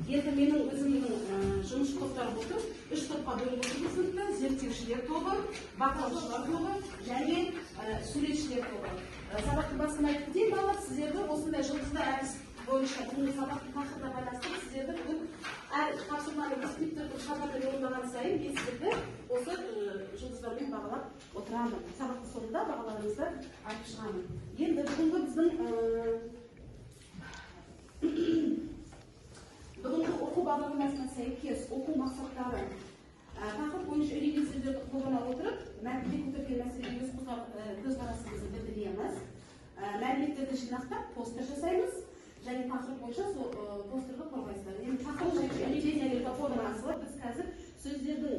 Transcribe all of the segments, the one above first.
Енді менің өзімнің жұмыс топтары болды. 3 топқа бөліп отырмыз сыныпта: зерттеушілер тобы, бақылаушылар тобы және суретшілер тобы. Сабақтың басында айтып кетейін, балалар, сіздерді осындай жұлдыздар әдіс бойынша бүгінгі сабақтың тақырыбына байланысты сіздерді бүгін әр тапсырманы инспектордың хабарда орындаған сайын мен сіздерді осы жұлдыздармен бағалап отырамын. Сабақтың соңында бағаларыңызды айтып шығамын. Енді бүгінгі біздің бүгінгі оқу бағдарламасына сәйкес оқу мақсаттары тақырып бойынша үйренген сөздерді қолдана отырып, мәтінде көтерген мәселеге өз көзқарасымызды білдіреміз. Мәліметтерді жинақтап, постер жасаймыз және тақырып бойынша сол постерді қорғайсыздар. Енді тақырып бойынша үйренген форма арқылы біз қазір сөздердің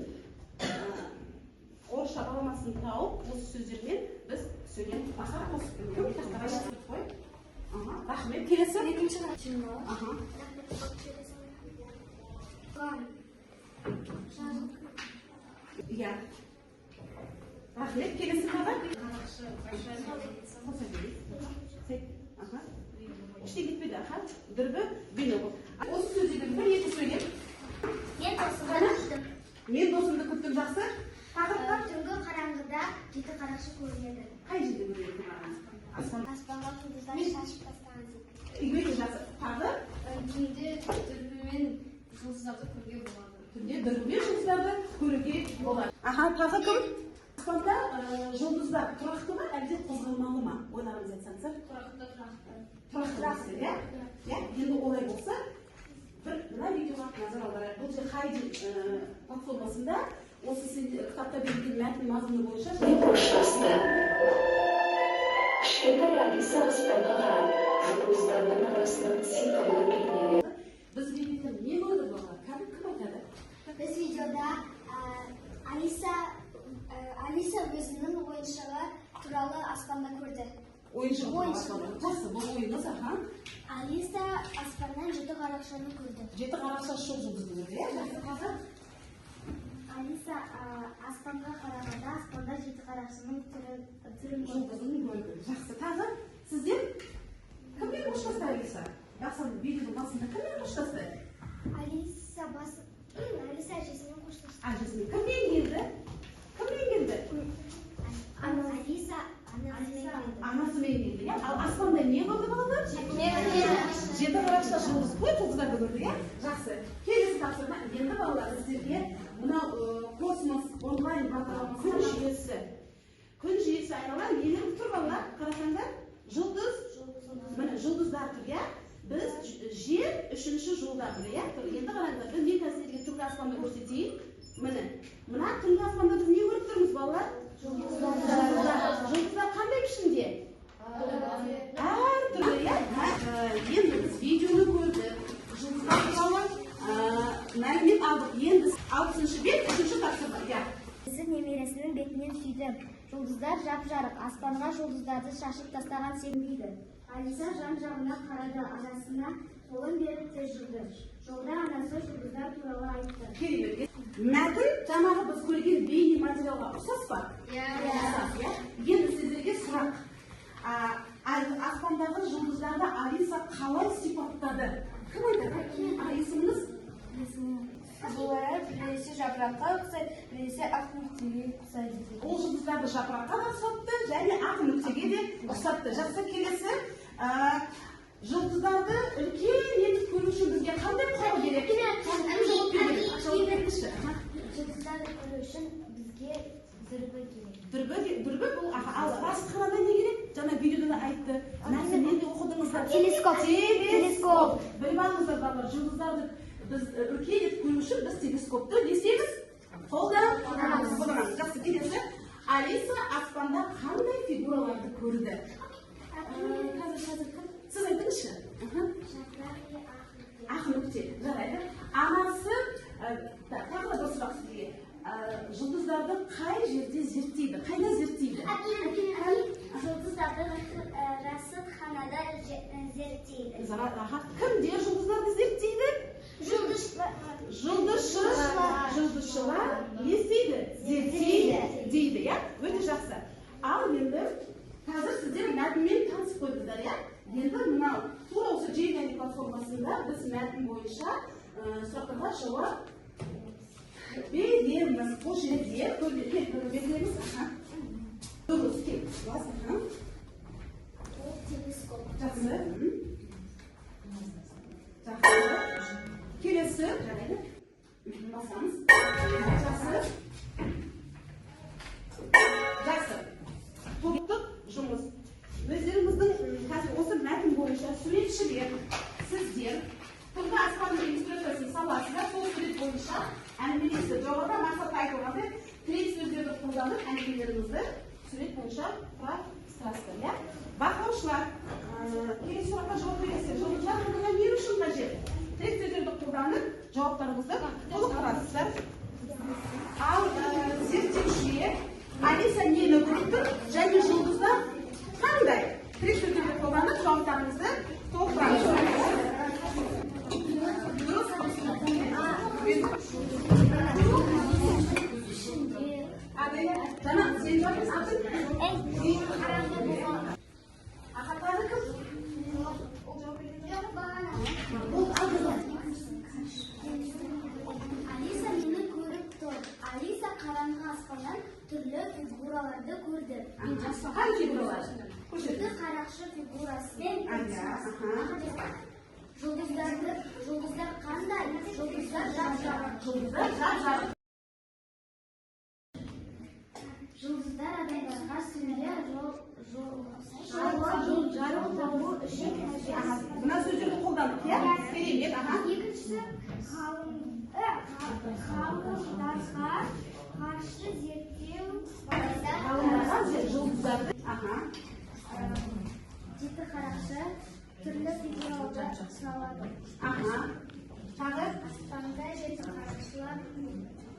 орысша баламасын тауып, осы сөздермен біз сөйлем тақырып қосып қой. Рахмет. Келесі. Екінші қачынма. Иә. Рахмет. Келесі қаға? Іште кетпеді. Дүрбі, бенеғыл. Осы сөздердің бір-екі сөйлеп. Мен досымды күттім, жақсы. Тақырыпта? Түнгі қараңғыда жеті қарақшы көрінеді. Қай жерде көрінеді? Аспанға жұлдыздар шашып тастаған секілді. Үйге жақсы. Тағы? Түнде дүрбімен жұлдыздарды көруге болады. Түнде дүрбімен жұлдыздарды көруге болады. Тағы кім? Аспанда жұлдыздар тұрақты ма, әлде қозғалмалы ма? Ойларыңыз айтсаңыздар. Тұрақты. Енді олай болса, мына видеоға назар аударайық. Бұл же Хайди платформасында осы кітапта берілген мәтін мазмұны бойынша Кішкентай Алиса аспанға жұлдыздардың арасынан секілді бейнеленеді. Біз видеода не болды бұлар? Кім айтады? Біз видеода Алиса өзінің ойыншығы туралы аспанда көрді. Ойыншығы аспанда. Жақсы, бұл ойыңыз, Алиса аспаннан жеті қарақшаны көрді. Жеті қарақша шоқ жұлдызды көрді, жақсы. Алиса аспанға қарағанда аспанда жеті қарақшының түрін жұлдызын көрді. Жақсы. Тағы сіздер кіммен қоштасты Алиса? Жақсы, видеоның басында кіммен қоштасты? Алиса әжесімен қоштасты. Әжесімен. Кіммен келді? Алиса анасымен келді. Ал аспанда не көрді балалар? Жеті қарақша жұлдыз қой, жұлдыздарды көрді. Жақсы. Келесі тапсырма. Енді балалар сіздерге мынау космос онлайн бағдарламасының жүйесі. Күн жүйесі айналар, елеріп тұр балалар, қарасаңдар, жұлдыздар тұр, біз жер үшінші жолда тұр, енді қараңдар, біз мен қазірге түнгі аспанда көрсетейін. Мына түнгі аспанда біз не көріп тұрмыз балалар? Жұлдыздар қандай пішінде? Әр түрлі, енді біз видеоны көрдік, жұлдыздар туралы мәлімет алдық. Енді 6-шы бет, 3-ші тапсырма. Өзі немересінің бетінен сүйді. Жұлдыздар жап-жарық, аспанға жұлдыздарды шашып тастаған секілді. Алиса жан-жағына қарады, анасына қолын беріп тез жүрді. Жолда анасы жұлдыздар туралы айтты. Мәтін жаңағы біз көрген бейне материалға ұқсас па? Енді сіздерге сұрақ. Аспандағы жұлдыздарды Алиса қалай сипаттады? Кім айтады? Есіміңіз? Бұлары біресе жапыраққа ұқсайды, біресе ақ нүктеге ұқсайды. Ол жұлдыздарды жапыраққа да ұқсатты және ақ нүктеге де ұқсатты. Жақсы, келесі. Жұлдыздарды үлкен етіп көру үшін бізге қандай құрал керек? Жұлдыздарды көру үшін бізге дүрбі керек. Дүрбі бұл, ал растықыранда не керек? Жаңа видеода айтты. Нәрселерді оқыдыңыздар. Телескоп. Біліп алыңыздар балалар, жұлдыздарды біз үлкен етіп көру үшін біз телескопты не істейміз? Қолданамыз. Жақсы, келесі. Алиса аспанда қандай фигураларды көрді? Сіз айтыңызшы. Ақ нүкте. Жарайды. Анасы, тағы да бір сұрақ сізге. Жұлдыздарды қай жерде зерттейді? Қайда зерттейді? Жұлдыздарды расатханада зерттейді. Кімде жұлдыздарды зерттейді? Жұлдызшылар не істейді? Зерттейді дейді, өте жақсы. Ал енді қазір сіздер мәтінмен танысып қойдыңыздар, Енді мынау тура осы JNN платформасында біз мәтін бойынша сұрақтарға жауап береміз. Бұл жерде белгілейміз. Дұрыс, кел. Телескоп. Жақсы. Жақсы. Келесі. Басамыз. Жақсы. Жақсы. Топтық жұмыс. Өздеріңіздің қазір осы мәтін бойынша суретшілер, сіздер түнгі аспанның иллюстрациясын саласыздар, сол сурет бойынша әңгімелесіз. Жоғарыда мақсатта айтылғандай тірек сөздерді қолданып әңгімелеріңізді сурет бойынша құрастырасыздар. Иә? Бақылаушылар, келесі сұраққа жауап бересіздер. Жұлдыздар мұнда не үшін қажет? Тірек сөздерді қолданып жауаптарыңызды толық құрасыздар. Ал зерттеушілер Алиса нені көріп тұр? Және жұлдыздар қандай? Тірек сөздерді қолданып жауаптарыңызды толық құрасыздар. Жаңа, сен жауапсыз атын? Ақаттары кім? Алиса мені көріп тұр. Алиса қараңғы аспаннан түрлі фигураларды көрді. Қай фигуралар? Жеті қарақшы фигурасымен жұлдыздар қандай? Жұлдыздар жап-жарық. Жұлдыздар адамдарға сүрге жол жарық табу үшін Мына сөздерді қолдандық, иә? Керемет, екіншісі ғалымдарға қарсы зерттеу жұлдыздарды. жеті қарақшы түрлі фигураларды салады. Тағы? Аспанда жеті қарақшылар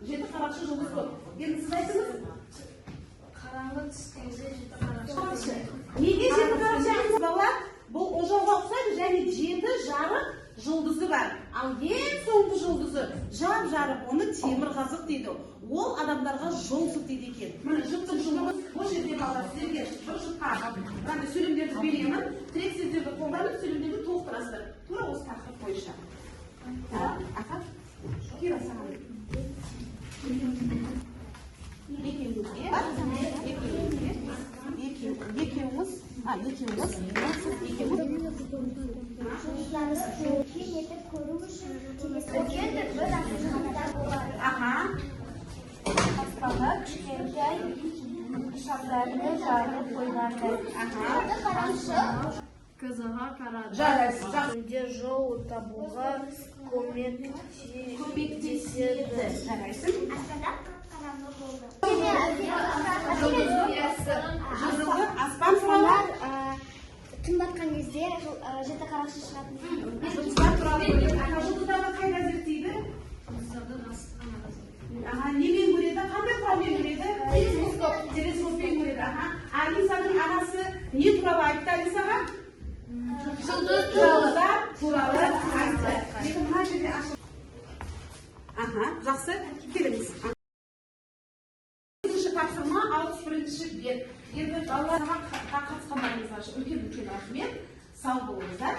Жеті қарақшы жұлдыз көп. Енді сіз айтыңыз? қараңғы түскенде жеті қарақшы. Неге жеті қарақшы айтыңыз балалар? Бұл ожауға ұқсайды және жеті жарық жұлдызы бар. Ал ең соңғы жұлдызы жап-жарық, оны темірқазық дейді. Ол адамдарға жол сілтейді екен. Міне жұптық жұлдыз, бұл жерде балалар сіздерге бір жұпқа сөйлемдерді беремін. Тірек сөздерді қолданып сөйлемдерді толықтырасыздар. Тура осы тақырып бойынша. Ахат, кира саған. Екеуіңіз. Етіп көру үшін телескоппен бір ақиқаттар болады. Аспанға кішкентай шамдарды жағып қойғандай. Жеті қарақшы Кызыға қарады. Жарайсыз. Түнде жол табуға көмектеседі. Жарайсың. аспанда қап-қараңғы болды. Жұлдызды аспан туралы. Түн батқан кезде жеті қарақшы шығатын. Жұлдыздар туралы көреді. Жұлдыздарды қайда зерттейді? Немен көреді? Қандай құралмен көреді? Телескоппен көреді. Алисаның анасы не туралы айтты Алисаға? Жұлдыздар туралы айтты. Мына жерде ашылды. Жақсы, келіңіз. Тапсырма 61-ші бет. Енді балаларға қатысқандарыңызға үлкен рахмет. Сау болыңыздар.